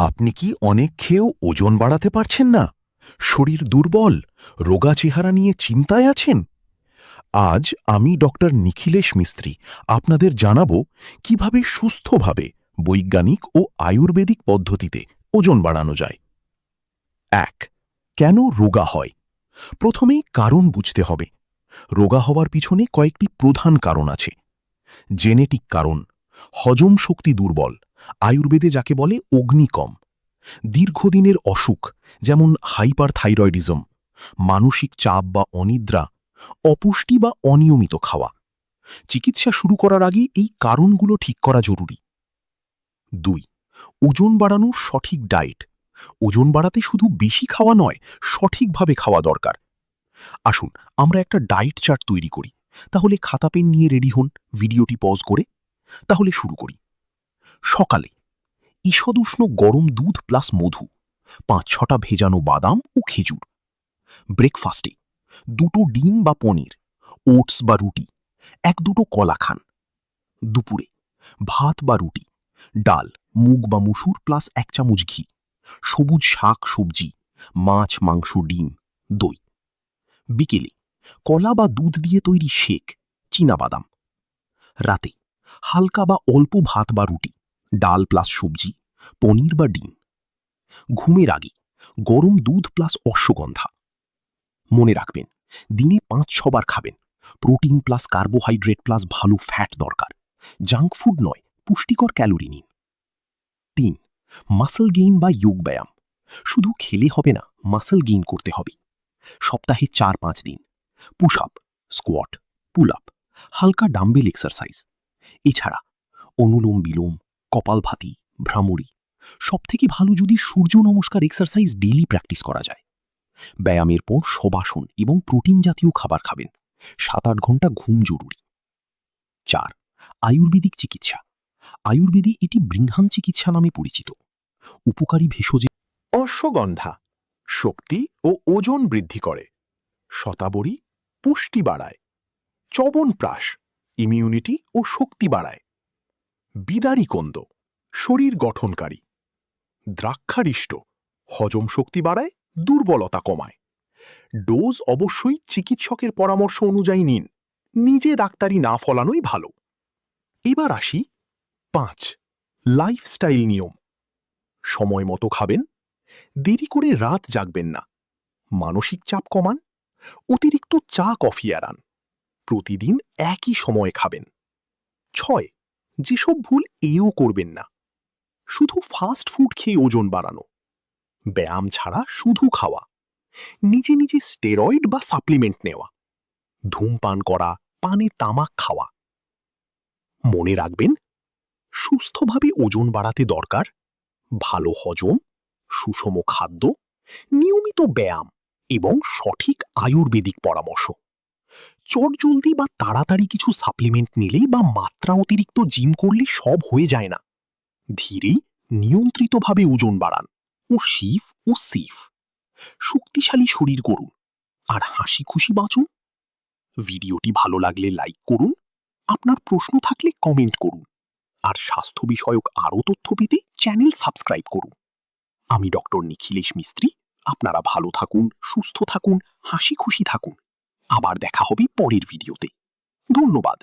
আপনি কি অনেক খেয়েও ওজন বাড়াতে পারছেন না? শরীর দুর্বল, রোগা চেহারা নিয়ে চিন্তায় আছেন? আজ আমি ডক্টর নিখিলেশ মিস্ত্রি আপনাদের জানাবো কিভাবে সুস্থভাবে বৈজ্ঞানিক ও আয়ুর্বেদিক পদ্ধতিতে ওজন বাড়ানো যায়। ১. কেন রোগা হয়? প্রথমেই কারণ বুঝতে হবে। রোগা হওয়ার পিছনে কয়েকটি প্রধান কারণ আছে। জেনেটিক কারণ, হজম শক্তি দুর্বল, আয়ুর্বেদে যাকে বলে অগ্নিকম। দীর্ঘদিনের অসুখ যেমন হাইপারথাইরয়েডিজম, মানসিক চাপ বা অনিদ্রা, অপুষ্টি বা অনিয়মিত খাওয়া। চিকিৎসা শুরু করার আগে এই কারণগুলো ঠিক করা জরুরি। ২. ওজন বাড়ানোর সঠিক ডায়েট। ওজন বাড়াতে শুধু বেশি খাওয়া নয়, সঠিকভাবে খাওয়া দরকার। আসুন আমরা একটা ডায়েট চার্ট তৈরি করি। তাহলে খাতা পেন নিয়ে রেডি হন, ভিডিওটি পজ করে। তাহলে শুরু করি। সকালে ঈষদ উষ্ণ গরম দুধ প্লাস মধু, ৫-৬টা ভেজানো বাদাম ও খেজুর। ব্রেকফাস্টে 2টো ডিম বা পনির, ওটস বা রুটি, 1-2টো কলা খান। দুপুরে ভাত বা রুটি, ডাল, মুগ বা মুসুর প্লাস 1 চামচ ঘি, সবুজ শাক সবজি, মাছ মাংস ডিম, দই। বিকেলে কলা বা দুধ দিয়ে তৈরি শেক, চীনাবাদাম। রাতে হালকা বা অল্প ভাত বা রুটি, ডাল প্লাস সবজি, পনির বা ডিম। ঘুমের আগে গরম দুধ প্লাস অশ্বগন্ধা। মনে রাখবেন, দিনে 5-6 বার খাবেন। প্রোটিন প্লাস কার্বোহাইড্রেট প্লাস ভালো ফ্যাট দরকার। জাঙ্ক ফুড নয়, পুষ্টিকর ক্যালোরি নিন। 3. মাসল গেইন বা যোগ ব্যায়াম। শুধু খেলে হবে না, মাসল গেইন করতে হবে। সপ্তাহে 4-5 দিন push up, squat, pull up, হালকা ডাম্বেল এক্সারসাইজ। এছাড়া অনুলোম বিলোম, কপালভাতি, ভ্রামরী। সবথেকে ভালো যদি সূর্য নমস্কার এক্সারসাইজ ডেইলি প্র্যাকটিস করা যায়। ব্যায়ামের পর শবাসন এবং প্রোটিন জাতীয় খাবার খাবেন। 7-8 ঘন্টা ঘুম জরুরি। 4. আয়ুর্বেদিক চিকিৎসা। আয়ুর্বেদে এটি বৃহৎ চিকিৎসা নামে পরিচিত। উপকারী ভেষজ অশ্বগন্ধা শক্তি ও ওজন বৃদ্ধি করে, শতাবরী পুষ্টি বাড়ায়, চবনপ্রাশ ইমিউনিটি ও শক্তি বাড়ায়, বিদারীকন্দ শরীর গঠনকারী, দ্রাক্ষারিষ্ট হজম শক্তি বাড়ায়, দুর্বলতা কমায়। ডোজ অবশ্যই চিকিৎসকের পরামর্শ অনুযায়ী নিন, নিজে ডাক্তারি না ফলানোই ভালো। এবার আসি 5. লাইফস্টাইল নিয়ম। সময় মতো খাবেন, দেরি করে রাত জাগবেন না, মানসিক চাপ কমান, অতিরিক্ত চা কফি এড়ান, প্রতিদিন একই সময়ে খাবেন। 6. যেসব ভুল এও করবেন না, শুধু ফাস্ট ফুড খেয়ে ওজন বাড়ানো, ব্যায়াম ছাড়া শুধু খাওয়া, নিজে নিজে স্টেরয়েড বা সাপ্লিমেন্ট নেওয়া, ধূমপান করা, পানে তামাক খাওয়া। মনে রাখবেন, সুস্থভাবে ওজন বাড়াতে দরকার ভালো হজম, সুষম খাদ্য, নিয়মিত ব্যায়াম এবং সঠিক আয়ুর্বেদিক পরামর্শ। চটজলদি বা তাড়াতাড়ি কিছু সাপ্লিমেন্ট নিলেই বা মাত্রা অতিরিক্ত জিম করলে সব হয়ে যায় না। ধীরে নিয়ন্ত্রিতভাবে ওজন বাড়ান ও শিফ ও সিফ। শক্তিশালী শরীর করুন আর হাসি খুশি বাঁচুন। ভিডিওটি ভালো লাগলে লাইক করুন, আপনার প্রশ্ন থাকলে কমেন্ট করুন, আর স্বাস্থ্য বিষয়ক আরও তথ্য পেতে চ্যানেল সাবস্ক্রাইব করুন। আমি ডক্টর নিখিলেশ মিস্ত্রি। আপনারা ভালো থাকুন, সুস্থ থাকুন, হাসি খুশি থাকুন। আবার দেখা হবে পরের ভিডিওতে। ধন্যবাদ।